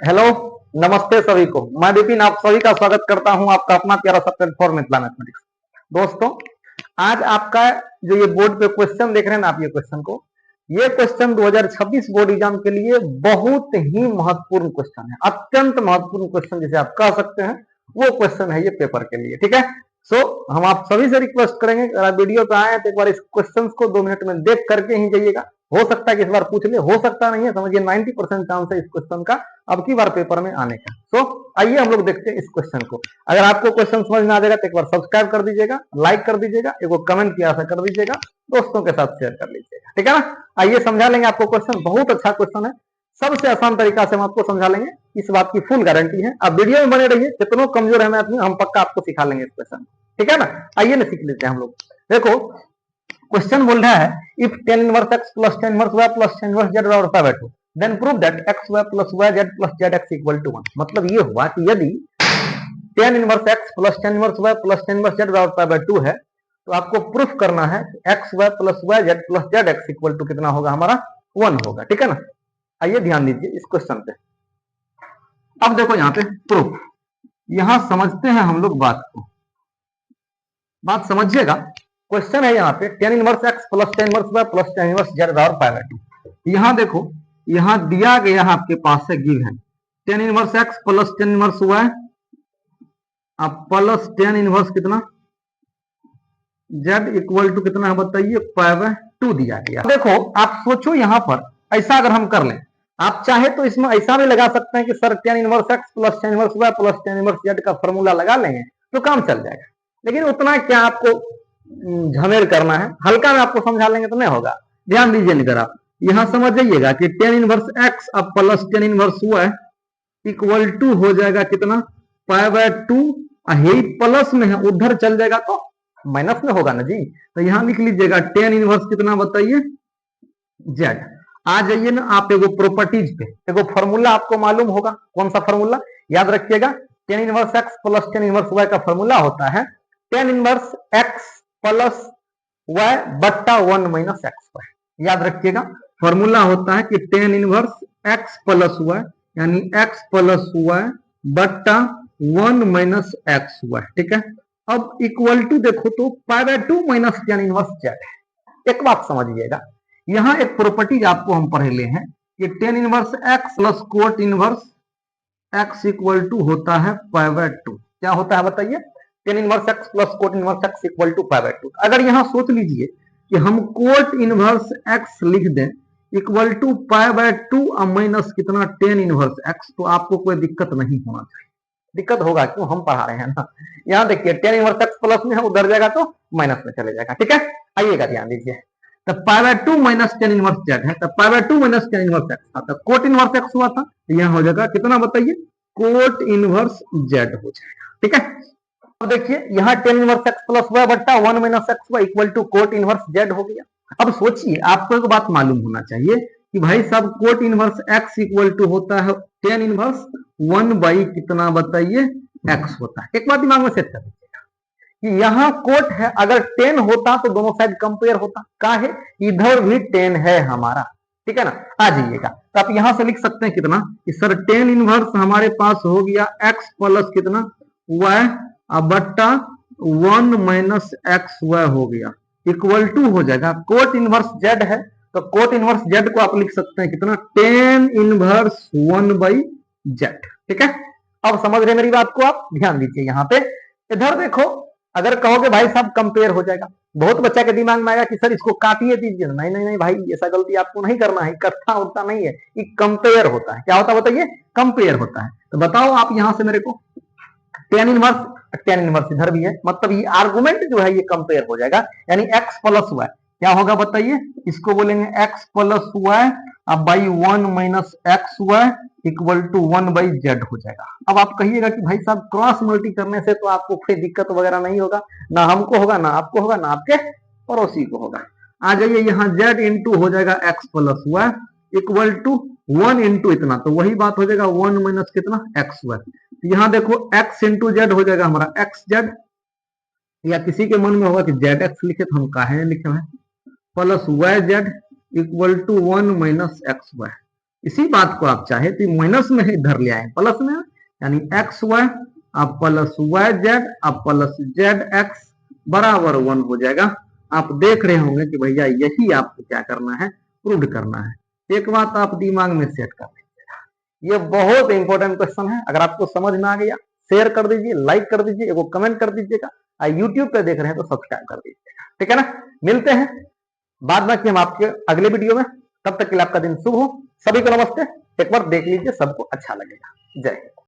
Hello, नमस्ते सभी को। मैं विपिन आप सभी का स्वागत करता हूं आपका अपना प्यारा सब्जेक्ट फॉर मैथमेटिक्स। दोस्तों, आज आपका जो ये बोर्ड पे क्वेश्चन देख रहे हैं ना आप, ये क्वेश्चन 2026 बोर्ड एग्जाम के लिए बहुत ही महत्वपूर्ण क्वेश्चन है, अत्यंत महत्वपूर्ण क्वेश्चन जिसे आप कह सकते हैं, वो क्वेश्चन है ये पेपर के लिए। ठीक है, सो हम आप सभी से रिक्वेस्ट करेंगे, अगर आप वीडियो पे आए तो एक बार इस क्वेश्चन को 2 मिनट में देख करके ही जाइएगा। हो सकता है कि इस बार पूछ ले, हो सकता नहीं है, समझिए 90% चांस है इस क्वेश्चन का अब की बार पेपर में आने का। सो आइए हम लोग देखते हैं इस क्वेश्चन को। अगर आपको क्वेश्चन समझ में आ जाएगा तो एक बार सब्सक्राइब कर दीजिएगा, लाइक कर दीजिएगा, एक कमेंट किया कर दीजिएगा, दोस्तों के साथ शेयर कर लीजिएगा। ठीक है ना, आइए समझा लेंगे आपको क्वेश्चन। बहुत अच्छा क्वेश्चन है, सबसे आसान तरीका से हम आपको समझा लेंगे, इस बात की फुल गारंटी है। आप वीडियो में बने रहिए, कितनों कमजोर है मैथ में, हम पक्का आपको सिखा लेंगे इस क्वेश्चन। ठीक है ना, आइए ना सीख लेते हैं हम लोग। देखो क्वेश्चन बोल रहा है, if tan inverse x plus tan inverse y plus tan inverse z divided by 2 then prove that xy plus yz plus zx equal to 1। मतलब ये हुआ कि यदि tan inverse x plus tan inverse y plus tan inverse z divided by 2 है तो आपको proof करना है कि xy plus yz plus zx equal to कितना होगा, हमारा 1 होगा। ठीक है ना, आइए ध्यान दीजिए इस क्वेश्चन पे। अब देखो यहाँ पे प्रूफ, यहां समझते हैं हम लोग बात को, बात समझिएगा। क्वेश्चन है यहाँ पे tan inverse x plus tan inverse y plus tan inverse z power bye 2। यहाँ देखो, यहाँ दिया गया है आपके पास है given tan inverse x plus tan inverse y अब प्लस tan इनवर्स कितना z इक्वल टू कितना है बताइए, पाई बाय 2 दिया गया। देखो आप सोचो यहाँ पर, ऐसा अगर हम कर लें, आप चाहे तो इसमें ऐसा भी लगा सकते हैं कि sir tan inverse x plus tan inverse y plus tan inverse z का फॉर्मूला लगा लेंगे तो काम चल जाएगा। लेकिन उतना क्या आपको झमेल करना है, हल्का में आपको समझा लेंगे तो नहीं होगा। ध्यान दीजिए इधर, आप यहां समझ जाइएगा कि tan इनवर्स x अब plus tan inverse y equal to हो जाएगा कितना, पाई बाय 2। यही प्लस में है, उधर चल जाएगा तो माइनस में होगा ना जी। तो यहां लिख लीजिएगा tan इनवर्स कितना बताइए, z। आ जाइए ना आप एगो प्रॉपर्टीज पे, एगो फॉर्मूला आपको मालूम होगा, कौन सा फॉर्मूला याद रखिएगा। tan inverse x plus tan inverse y का फॉर्मूला होता है tan inverse x plus y बट्टा 1 माइनस एक्स वाई। याद रखिएगा, फॉर्मूला होता है कि tan inverse x plus y यानी x प्लस y बट्टा 1 माइनस एक्स वाई। ठीक है, अब इक्वल टू देखो तो पाई by 2 minus tan inverse z है। एक बात समझिएगा, यहां एक प्रॉपर्टीज आपको हम पढ़े ले हैं कि tan inverse x plus cot inverse x equal to होता है पाई बाय 2। क्या होता है बताइए, tan inverse x plus cot inverse x equal to pi by 2। अगर यहां सोच लीजिए कि हम कोट इनवर्स x लिख दें equal to pi by 2 minus कितना tan इनवर्स x, तो आपको कोई दिक्कत नहीं होना चाहिए। दिक्कत होगा क्यों, हम पढ़ा रहे हैं ना। यहाँ देखिए tan इनवर्स x प्लस में है, उधर जाएगा तो माइनस में चले जाएगा। ठीक है, आइएगा ध्यान दीजिए, तब पाई by 2 minus tan inverse z है, तब पाई by 2 minus tan inverse x था, तब कोट इनवर्स x हुआ था, तो यहाँ हो जाएगा कितना बताइए, कोट इनवर्स z हो जाएगा। ठीक है, अब देखिए यहाँ tan inverse x plus y बट्टा 1 minus x y equal to cot inverse z हो गया। अब सोचिए, आपको एक बात मालूम होना चाहिए कि भाई साहब cot inverse x equal to होता है tan इनवर्स 1 बाई कितना बताइए, x होता है। एक बात दिमाग में सेट कर लीजिएगा कि यहाँ कोट है, अगर 10 होता तो दोनों साइड कंपेयर होता, का है इधर भी 10 है हमारा। ठीक है ना, आ जाइएगा, तो आप यहां से लिख सकते हैं कितना कि सर tan इनवर्स हमारे पास हो गया x प्लस कितना y बट्टा 1 माइनस एक्स वाई हो गया इक्वल टू हो जाएगा कोट इनवर्स z है, तो कोट इनवर्स z को आप लिख सकते हैं कितना, tan इनवर्स 1 बाई z। ठीक है, अब समझ रहे मेरी बात को आप, ध्यान दीजिए यहाँ पे। इधर देखो, अगर कहोगे भाई साहब कंपेयर हो जाएगा, बहुत बच्चा के दिमाग में आएगा कि सर इसको काटिए दीजिए। नहीं नहीं नहीं भाई, ऐसा गलती आपको नहीं करना है, इकट्ठा होता नहीं है, ये कंपेयर होता है। क्या होता है बताइए, कंपेयर होता है। तो बताओ आप यहां से मेरे को, tan इनवर्स इधर भी है, मतलब ये आर्गुमेंट जो है ये कंपेयर हो जाएगा, यानी x प्लस वाई क्या होगा बताइए, इसको बोलेंगे x प्लस वाई अब by 1 minus x y equal to 1 by z हो जाएगा। अब आप कहिएगा कि भाई साहब क्रॉस मल्टी करने से तो आपको कोई दिक्कत वगैरह नहीं होगा, ना हमको होगा, ना आपको होगा, ना आपके पड़ोसी को होगा। आ जाइए यहाँ z इंटू हो जाएगा x plus y equal to 1 into इतना, तो वही बात हो जाएगा 1 माइनस कितना एक्स वाई। यहाँ देखो x इंटू जेड हो जाएगा हमारा एक्स जेड, या किसी के मन में होगा कि जेड एक्स लिखे तो हम काहे लिखे हैं, plus y z equal to 1 minus x y. इसी बात को आप चाहे तो माइनस में ही इधर ले आए प्लस में, यानी एक्स वाई अब प्लस वाई जेड अब प्लस जेड एक्स बराबर 1 हो जाएगा। आप देख रहे होंगे कि भैया यही आपको क्या करना है, प्रूव करना है। एक बात आप दिमाग में सेट कर लीजिएगा, ये बहुत इंपॉर्टेंट क्वेश्चन है। अगर आपको समझ में आ गया शेयर कर दीजिए, लाइक कर दीजिए, एगो कमेंट कर दीजिएगा, यूट्यूब पे देख रहे हैं तो सब्सक्राइब कर दीजिएगा, ठीक है ना। मिलते हैं बाद बाकी हम आपके अगले वीडियो में, तब तक के लिए आपका दिन शुभ हो। सभी को नमस्ते, एक बार देख लीजिए, सबको अच्छा लगेगा। जय हिंद।